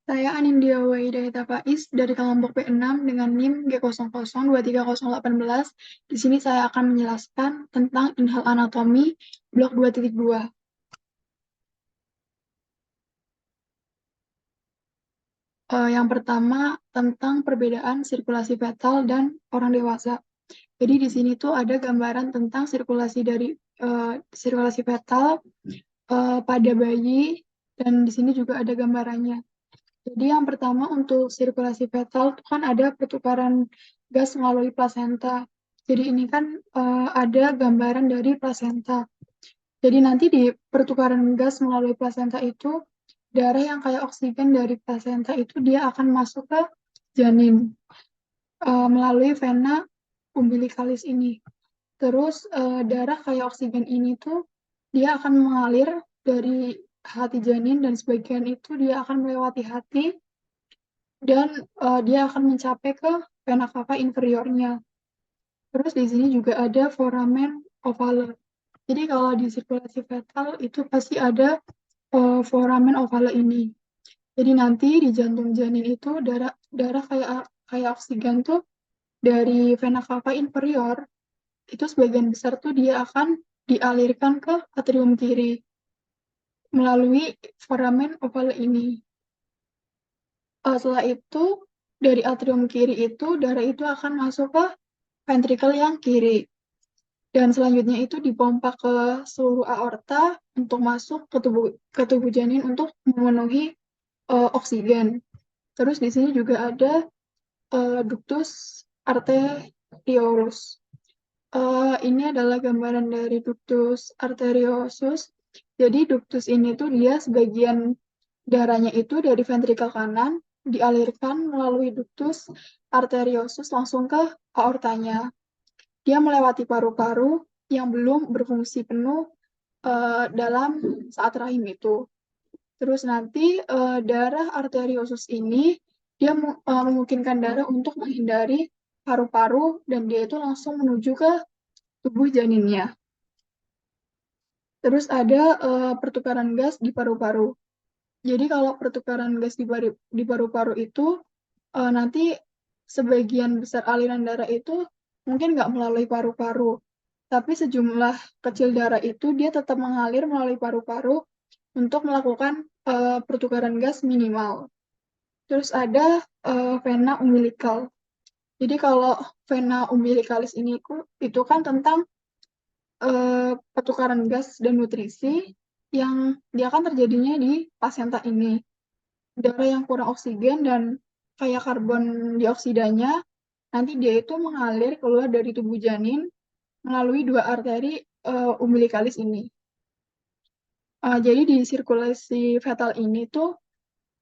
Saya Anindya Wahidayat Faiz dari kelompok B6 dengan NIM G00230811. Di sini saya akan menjelaskan tentang inhal anatomi blok 2.2. Yang pertama tentang perbedaan sirkulasi fetal dan orang dewasa. Jadi di sini tuh ada gambaran tentang sirkulasi fetal pada bayi, dan di sini juga ada gambarannya. Jadi yang pertama untuk sirkulasi fetal itu kan ada pertukaran gas melalui plasenta. Jadi ini kan ada gambaran dari plasenta. Jadi nanti di pertukaran gas melalui plasenta itu, darah yang kayak oksigen dari plasenta itu dia akan masuk ke janin melalui vena umbilicalis ini. Terus darah kayak oksigen ini tuh dia akan mengalir dari hati janin, dan sebagian itu dia akan melewati hati, dan dia akan mencapai ke vena cava inferiornya. Terus di sini juga ada foramen ovale. Jadi kalau di sirkulasi fetal itu pasti ada foramen ovale ini. Jadi nanti di jantung janin itu darah darah kayak kayak oksigen tuh dari vena cava inferior itu sebagian besar tuh dia akan dialirkan ke atrium kiri melalui foramen ovale ini. Setelah itu dari atrium kiri itu darah itu akan masuk ke ventrikel yang kiri, dan selanjutnya itu dipompa ke seluruh aorta untuk masuk ke tubuh janin untuk memenuhi oksigen. Terus di sini juga ada ductus arteriosus. Ini adalah gambaran dari ductus arteriosus. Jadi ductus ini tuh dia sebagian darahnya itu dari ventrikel kanan dialirkan melalui ductus arteriosus langsung ke aortanya. Dia melewati paru-paru yang belum berfungsi penuh dalam saat rahim itu. Terus nanti darah arteriosus ini dia memungkinkan darah untuk menghindari paru-paru, dan dia itu langsung menuju ke tubuh janinnya. Terus ada pertukaran gas di paru-paru. Jadi kalau pertukaran gas di paru-paru itu nanti sebagian besar aliran darah itu mungkin nggak melalui paru-paru, tapi sejumlah kecil darah itu dia tetap mengalir melalui paru-paru untuk melakukan pertukaran gas minimal. Terus ada vena umbilical. Jadi kalau vena umbilicalis ini itu kan tentang pertukaran gas dan nutrisi yang dia kan terjadinya di plasenta ini. Darah yang kurang oksigen dan kayak karbon dioksidanya, nanti dia itu mengalir keluar dari tubuh janin melalui dua arteri umbilicalis ini. Jadi di sirkulasi fetal ini tuh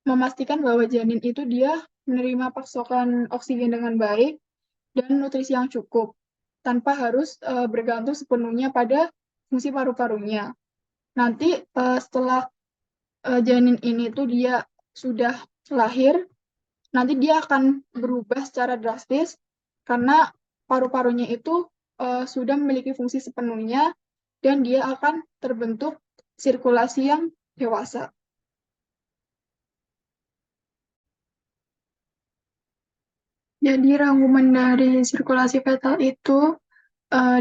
memastikan bahwa janin itu dia menerima pasokan oksigen dengan baik dan nutrisi yang cukup, tanpa harus bergantung sepenuhnya pada fungsi paru-parunya. Nanti setelah janin ini tuh dia sudah lahir, nanti dia akan berubah secara drastis karena paru-parunya itu sudah memiliki fungsi sepenuhnya, dan dia akan terbentuk sirkulasi yang dewasa. Jadi rangkuman dari sirkulasi fetal itu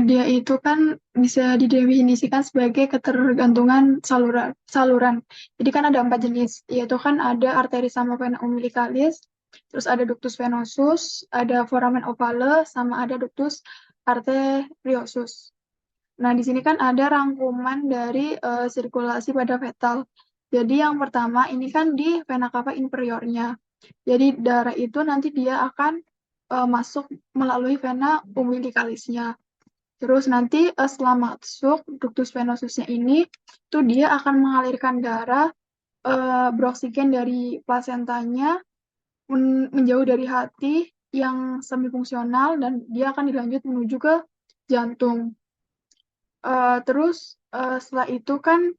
dia itu kan bisa didefinisikan sebagai ketergantungan saluran. Jadi kan ada 4 jenis, yaitu kan ada arteri sama vena umbilicalis, terus ada ductus venosus, ada foramen ovale, sama ada ductus arteriosus. Nah, di sini kan ada rangkuman dari sirkulasi pada fetal. Jadi yang pertama ini kan di vena cava inferiornya. Jadi darah itu nanti dia akan masuk melalui vena umbilicalisnya. Terus nanti setelah masuk ductus venosusnya ini, tuh dia akan mengalirkan darah beroksigen dari plasentanya menjauh dari hati yang semi fungsional, dan dia akan dilanjut menuju ke jantung. Terus setelah itu kan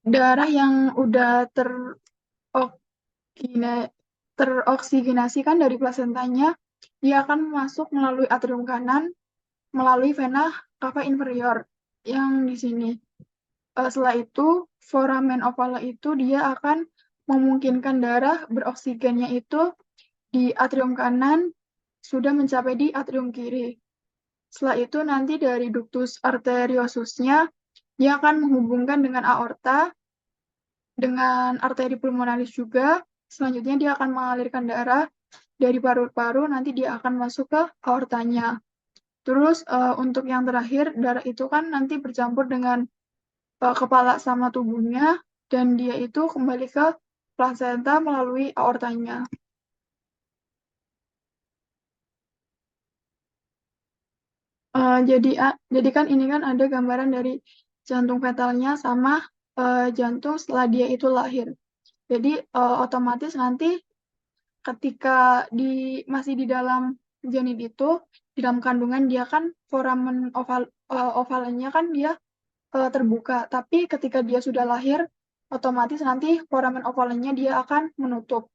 darah yang udah teroksigenasi kan dari plasentanya, dia akan masuk melalui atrium kanan melalui vena cava inferior yang di sini. Setelah itu foramen ovale itu dia akan memungkinkan darah beroksigennya itu di atrium kanan sudah mencapai di atrium kiri. Setelah itu nanti dari ductus arteriosusnya dia akan menghubungkan dengan aorta, dengan arteri pulmonalis juga. Selanjutnya dia akan mengalirkan darah dari paru-paru, nanti dia akan masuk ke aortanya. Terus untuk yang terakhir, darah itu kan nanti bercampur dengan kepala sama tubuhnya, dan dia itu kembali ke plasenta melalui aortanya. Jadi kan ini kan ada gambaran dari jantung fetalnya sama jantung setelah dia itu lahir. Jadi otomatis nanti ketika masih di dalam janin itu, di dalam kandungan dia kan foramen ovalnya kan dia terbuka. Tapi ketika dia sudah lahir, otomatis nanti foramen ovalnya dia akan menutup.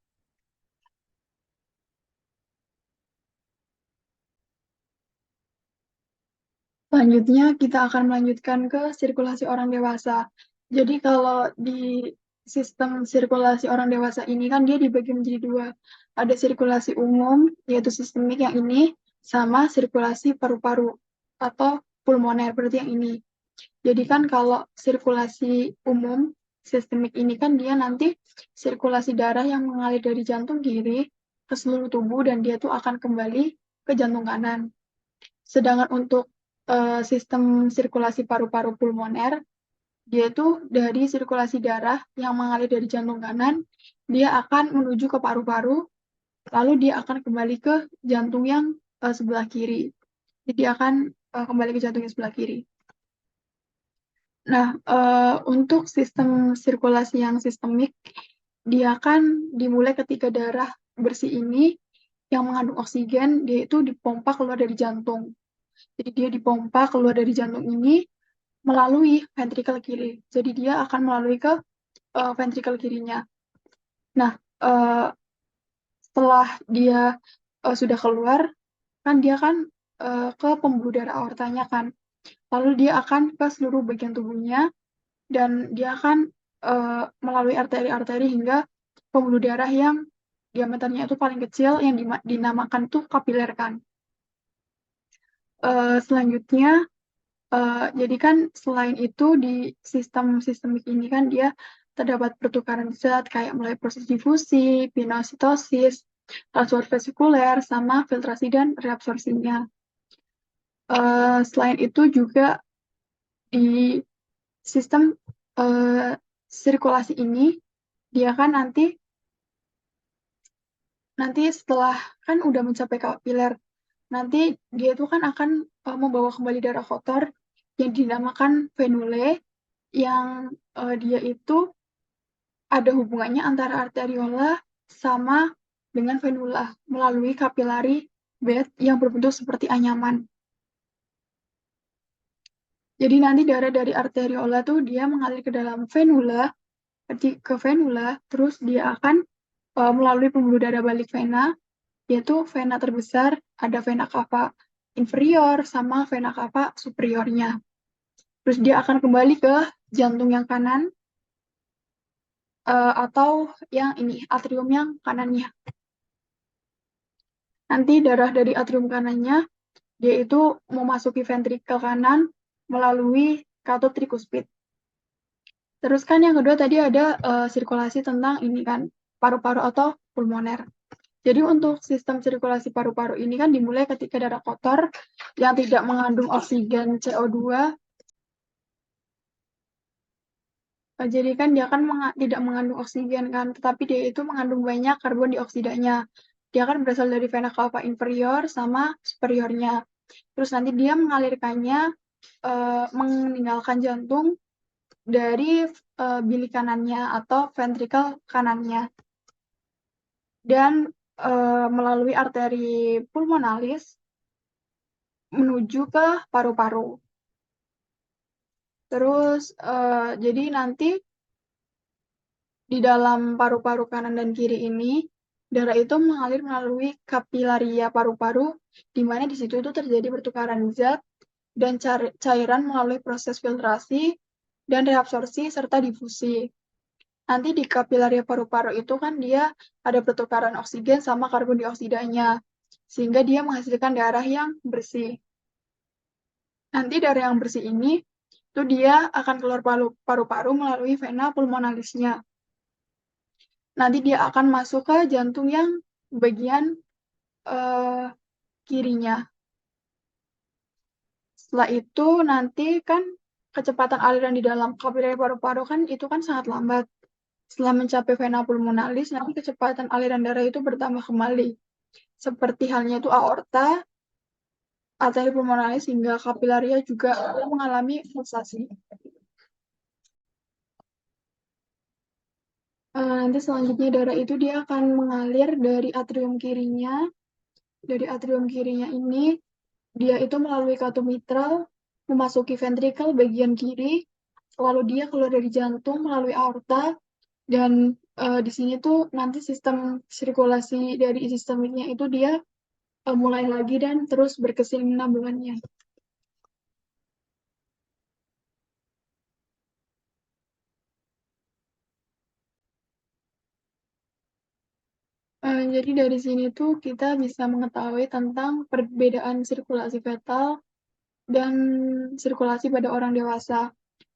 Selanjutnya kita akan melanjutkan ke sirkulasi orang dewasa. Jadi kalau di sistem sirkulasi orang dewasa ini kan dia dibagi menjadi dua. Ada sirkulasi umum, yaitu sistemik yang ini, sama sirkulasi paru-paru atau pulmoner, berarti yang ini. Jadi kan kalau sirkulasi umum, sistemik ini kan dia nanti sirkulasi darah yang mengalir dari jantung kiri ke seluruh tubuh dan dia tuh akan kembali ke jantung kanan. Sedangkan untuk sistem sirkulasi paru-paru pulmoner, dia tuh dari sirkulasi darah yang mengalir dari jantung kanan, dia akan menuju ke paru-paru, lalu dia akan kembali ke jantung yang sebelah kiri. Jadi dia akan kembali ke jantung yang sebelah kiri. Nah, untuk sistem sirkulasi yang sistemik, dia akan dimulai ketika darah bersih ini yang mengandung oksigen, dia itu dipompa keluar dari jantung. Jadi dia dipompa keluar dari jantung ini melalui ventrikel kiri. Jadi dia akan melalui ke ventrikel kirinya. Nah, setelah dia sudah keluar, kan dia kan ke pembuluh darah aortanya kan. Lalu dia akan ke seluruh bagian tubuhnya dan dia akan melalui arteri-arteri hingga pembuluh darah yang diameternya itu paling kecil yang dinamakan tuh kapiler kan. Selanjutnya, jadi kan selain itu di sistem sistemik ini kan dia terdapat pertukaran zat kayak mulai proses difusi, pinositosis, transfer vesikuler, sama filtrasi dan reabsorpsinya. Selain itu juga di sistem sirkulasi ini dia kan nanti setelah kan udah mencapai kapiler, nanti dia itu kan akan membawa kembali darah kotor yang dinamakan venule, yang dia itu ada hubungannya antara arteriola sama dengan venula melalui capillary bed yang berbentuk seperti anyaman. Jadi nanti darah dari arteriola tuh dia mengalir ke dalam venula, ke venula, terus dia akan melalui pembuluh darah balik vena, yaitu vena terbesar, ada vena cava inferior sama vena cava superiornya. Terus dia akan kembali ke jantung yang kanan, atau yang ini, atrium yang kanannya. Nanti darah dari atrium kanannya, dia itu memasuki ventrikel kanan melalui katut trikuspid. Terus kan yang kedua tadi ada sirkulasi tentang ini kan, paru-paru atau pulmoner. Jadi untuk sistem sirkulasi paru-paru ini kan dimulai ketika darah kotor yang tidak mengandung oksigen CO2. Jadi kan dia kan tidak mengandung oksigen kan, tetapi dia itu mengandung banyak karbon dioksidanya. Dia kan berasal dari vena cava inferior sama superiornya. Terus nanti dia mengalirkannya meninggalkan jantung dari bilik kanannya atau ventrikel kanannya. Dan melalui arteri pulmonalis menuju ke paru-paru. Terus jadi nanti di dalam paru-paru kanan dan kiri ini darah itu mengalir melalui kapilaria paru-paru, di mana di situ itu terjadi pertukaran zat dan cairan melalui proses filtrasi dan reabsorpsi serta difusi. Nanti di kapilaria paru-paru itu kan dia ada pertukaran oksigen sama karbon dioksidanya, sehingga dia menghasilkan darah yang bersih. Nanti darah yang bersih ini, itu dia akan keluar paru-paru melalui vena pulmonalisnya. Nanti dia akan masuk ke jantung yang bagian kirinya. Setelah itu nanti kan kecepatan aliran di dalam kapilari paru-paru kan itu kan sangat lambat. Setelah mencapai vena pulmonalis, nanti kecepatan aliran darah itu bertambah kembali. Seperti halnya itu aorta, arteri pulmonalis hingga kapilaria juga mengalami pulsasi. Nanti selanjutnya darah itu dia akan mengalir dari atrium kirinya. Dari atrium kirinya ini dia itu melalui katum mitral memasuki ventrikel bagian kiri, lalu dia keluar dari jantung melalui aorta dan di sini tuh nanti sistem sirkulasi dari sistemiknya itu dia mulai lagi dan terus berkesinambungannya. Jadi dari sini tuh kita bisa mengetahui tentang perbedaan sirkulasi fetal dan sirkulasi pada orang dewasa.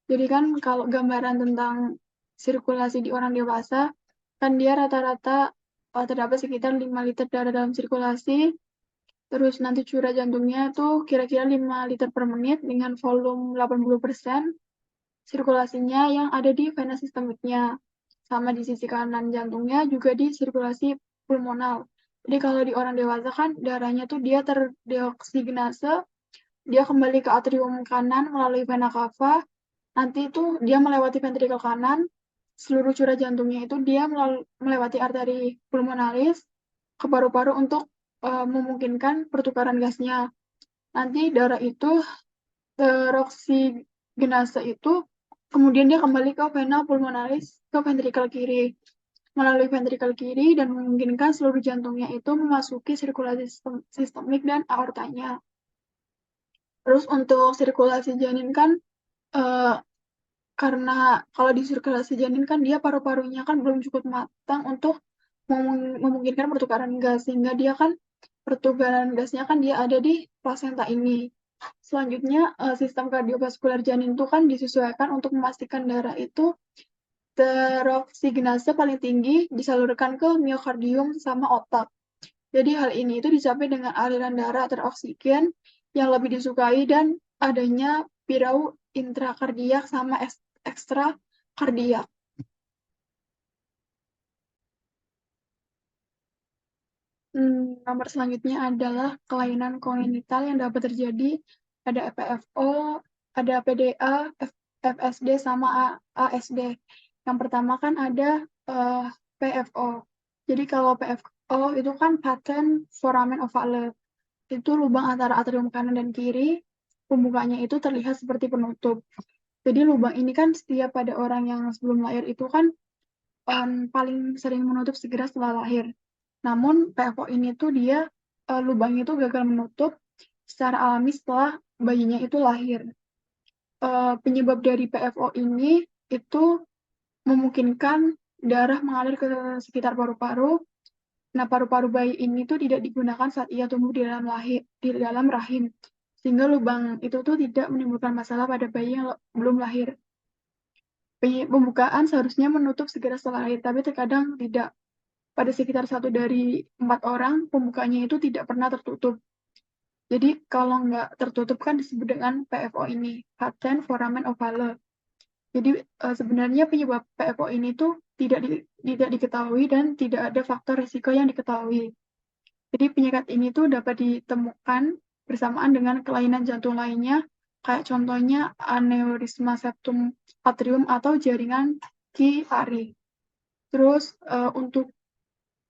Jadi kan kalau gambaran tentang sirkulasi di orang dewasa, kan dia rata-rata terdapat sekitar 5 liter darah dalam sirkulasi, terus nanti curah jantungnya tuh kira-kira 5 liter per menit dengan volume 80%, sirkulasinya yang ada di vena sistemiknya. Sama di sisi kanan jantungnya juga di sirkulasi pulmonal. Jadi kalau di orang dewasa kan darahnya tuh dia terdeoksigenase, dia kembali ke atrium kanan melalui vena cava, nanti itu dia melewati ventrikel kanan, seluruh curah jantungnya itu dia melewati arteri pulmonalis ke paru-paru untuk memungkinkan pertukaran gasnya. Nanti darah itu teroksigenase itu kemudian dia kembali ke vena pulmonalis ke ventrikel kiri melalui ventrikel kiri dan memungkinkan seluruh jantungnya itu memasuki sirkulasi sistemik dan aortanya. Terus untuk sirkulasi janin kan eh, karena kalau di sirkulasi janin kan dia paru-parunya kan belum cukup matang untuk memungkinkan pertukaran gas sehingga dia kan pertukaran gasnya kan dia ada di plasenta ini. Selanjutnya sistem kardiovaskular janin itu kan disesuaikan untuk memastikan darah itu teroksigenase paling tinggi disalurkan ke miokardium sama otak. Jadi hal ini itu dicapai dengan aliran darah teroksigen yang lebih disukai dan adanya pirau intrakardiak sama ekstrakardiak. Nomor selanjutnya adalah kelainan kongenital yang dapat terjadi. Ada PFO, ada PDA, FSD, sama ASD. Yang pertama kan ada PFO. Jadi kalau PFO itu kan patent foramen ovale. Itu lubang antara atrium kanan dan kiri. Pembukanya itu terlihat seperti penutup. Jadi lubang ini kan setiap pada orang yang sebelum lahir itu kan paling sering menutup segera setelah lahir. Namun PFO ini tuh dia lubangnya itu gagal menutup secara alami setelah bayinya itu lahir. Penyebab dari PFO ini itu memungkinkan darah mengalir ke sekitar paru-paru. Nah, paru-paru bayi ini tuh tidak digunakan saat ia tumbuh di dalam rahim, sehingga lubang itu tuh tidak menimbulkan masalah pada bayi yang belum lahir. Pembukaan seharusnya menutup segera setelah lahir, tapi terkadang tidak. Pada sekitar 1 dari 4 orang, pembukanya itu tidak pernah tertutup. Jadi kalau nggak tertutup kan disebut dengan PFO ini, patent foramen ovale. Jadi sebenarnya penyebab PFO ini tuh tidak diketahui dan tidak ada faktor risiko yang diketahui. Jadi penyakit ini tuh dapat ditemukan bersamaan dengan kelainan jantung lainnya, kayak contohnya aneurisma septum atrium atau jaringan Chiari. Terus untuk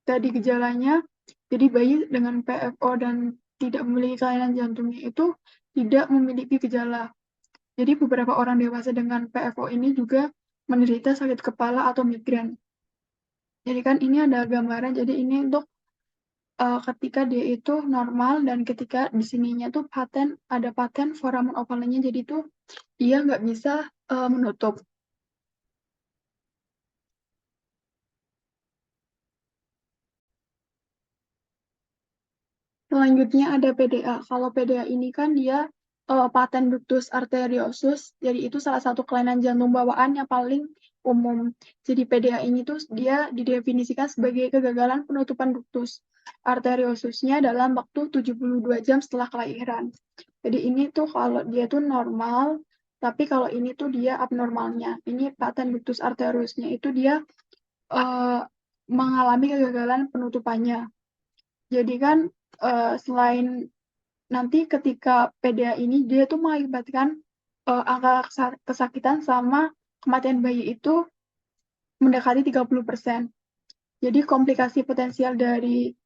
tadi gejalanya, jadi bayi dengan PFO dan tidak memiliki kelainan jantungnya itu tidak memiliki gejala. Jadi beberapa orang dewasa dengan PFO ini juga menderita sakit kepala atau migrain. Jadi kan ini ada gambaran, jadi ini untuk ketika dia itu normal dan ketika di sininya tuh ada paten foramen ovalenya, jadi tuh dia nggak bisa menutup. Selanjutnya ada PDA. Kalau PDA ini kan dia paten ductus arteriosus, jadi itu salah satu kelainan jantung bawaan yang paling umum. Jadi PDA ini tuh dia didefinisikan sebagai kegagalan penutupan ductus arteriosusnya dalam waktu 72 jam setelah kelahiran. Jadi ini tuh kalau dia tuh normal, tapi kalau ini tuh dia abnormalnya. Ini paten ductus arteriosnya itu dia uh, mengalami kegagalan penutupannya. Jadi kan selain nanti ketika PDA ini dia tuh mengakibatkan angka kesakitan sama kematian bayi itu mendekati 30%. Jadi komplikasi potensial dari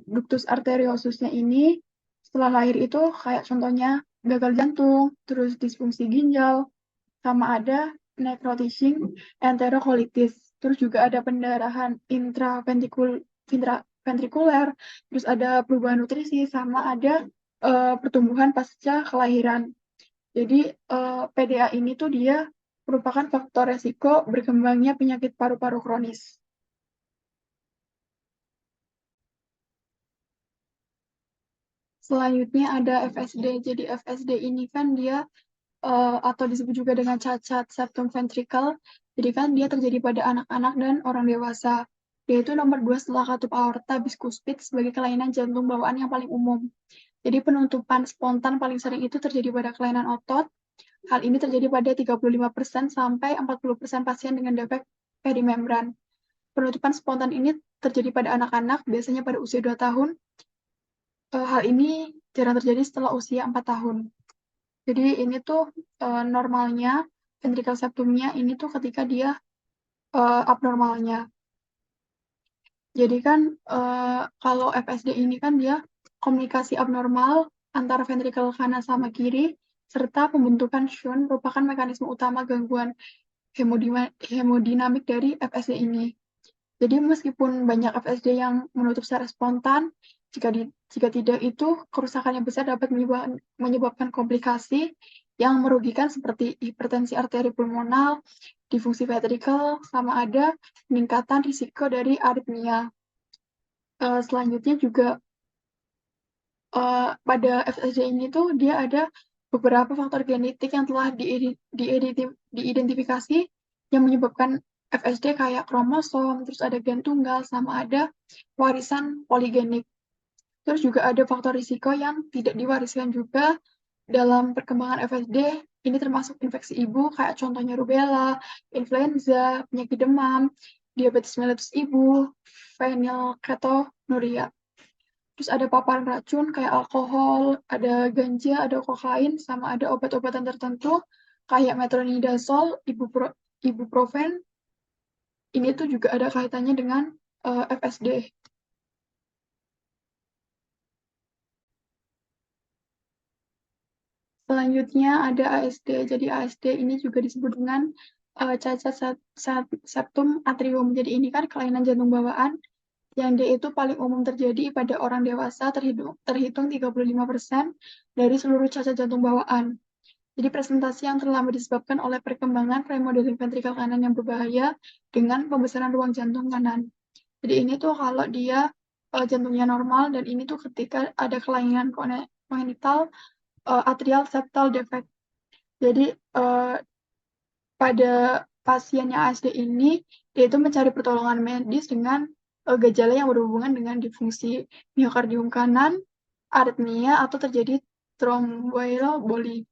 ductus arteriosusnya ini setelah lahir itu kayak contohnya gagal jantung, terus disfungsi ginjal, sama ada necrotizing enterocolitis. Terus juga ada pendarahan intraventrikuler, terus ada perubahan nutrisi, sama ada pertumbuhan pasca kelahiran. Jadi PDA ini tuh dia merupakan faktor resiko berkembangnya penyakit paru-paru kronis. Selanjutnya ada FSD. Jadi FSD ini kan dia atau disebut juga dengan cacat septum ventricle. Jadi kan dia terjadi pada anak-anak dan orang dewasa. Dia itu nomor 2 setelah katup aorta bicuspid sebagai kelainan jantung bawaan yang paling umum. Jadi penutupan spontan paling sering itu terjadi pada kelainan otot. Hal ini terjadi pada 35% sampai 40% pasien dengan defek perimembran. Penutupan spontan ini terjadi pada anak-anak, biasanya pada usia 2 tahun. Hal ini jarang terjadi setelah usia 4 tahun. Jadi ini tuh normalnya ventricle septumnya ini tuh ketika dia abnormalnya. Jadi kan kalau FSD ini kan dia komunikasi abnormal antara ventricle kanan sama kiri serta pembentukan shunt merupakan mekanisme utama gangguan hemodinamik dari FSD ini. Jadi meskipun banyak FSD yang menutup secara spontan, jika tidak itu kerusakan yang besar dapat menyebabkan komplikasi yang merugikan seperti hipertensi arteri pulmonal, disfungsi ventrikel, sama ada peningkatan risiko dari aritmia. Selanjutnya juga pada FSD ini tuh dia ada beberapa faktor genetik yang telah diidentifikasi yang menyebabkan FSD kayak kromosom, terus ada gen tunggal, sama ada warisan poligenik. Terus juga ada faktor risiko yang tidak diwariskan juga dalam perkembangan FSD. Ini termasuk infeksi ibu, kayak contohnya rubella, influenza, penyakit demam, diabetes mellitus ibu, fenilketonuria. Terus ada paparan racun kayak alkohol, ada ganja, ada kokain, sama ada obat-obatan tertentu kayak metronidazol, ibuprofen. Ini tuh juga ada kaitannya dengan FSD. Selanjutnya ada ASD. Jadi ASD ini juga disebut dengan cacat septum atrium. Jadi ini kan kelainan jantung bawaan yang dia itu paling umum terjadi pada orang dewasa terhitung 35% dari seluruh cacat jantung bawaan. Jadi presentasi yang terlambat disebabkan oleh perkembangan remodeling ventrikel kanan yang berbahaya dengan pembesaran ruang jantung kanan. Jadi ini tuh kalau dia jantungnya normal dan ini tuh ketika ada kelainan kongenital atrial septal defect. Jadi pada pasien yang ASD ini dia itu mencari pertolongan medis dengan gejala yang berhubungan dengan disfungsi miokardium kanan, aritmia atau terjadi thromboemboli.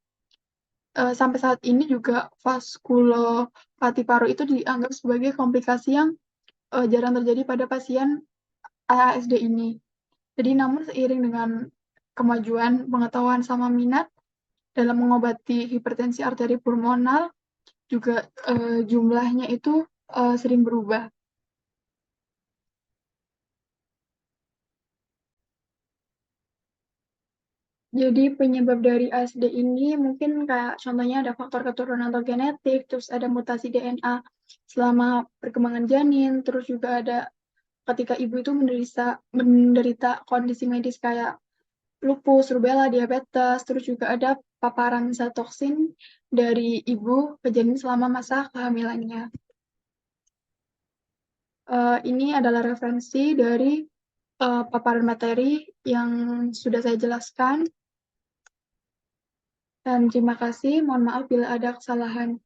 Sampai saat ini juga vaskulopati paru itu dianggap sebagai komplikasi yang jarang terjadi pada pasien ASD ini. Jadi namun seiring dengan kemajuan pengetahuan sama minat dalam mengobati hipertensi arteri pulmonal, juga jumlahnya itu sering berubah. Jadi penyebab dari ASD ini mungkin kayak contohnya ada faktor keturunan atau genetik, terus ada mutasi DNA selama perkembangan janin, terus juga ada ketika ibu itu menderita kondisi medis kayak lupus, rubella, diabetes, terus juga ada paparan zat toksin dari ibu ke janin selama masa kehamilannya. Ini adalah referensi dari paparan materi yang sudah saya jelaskan. Dan terima kasih, mohon maaf bila ada kesalahan.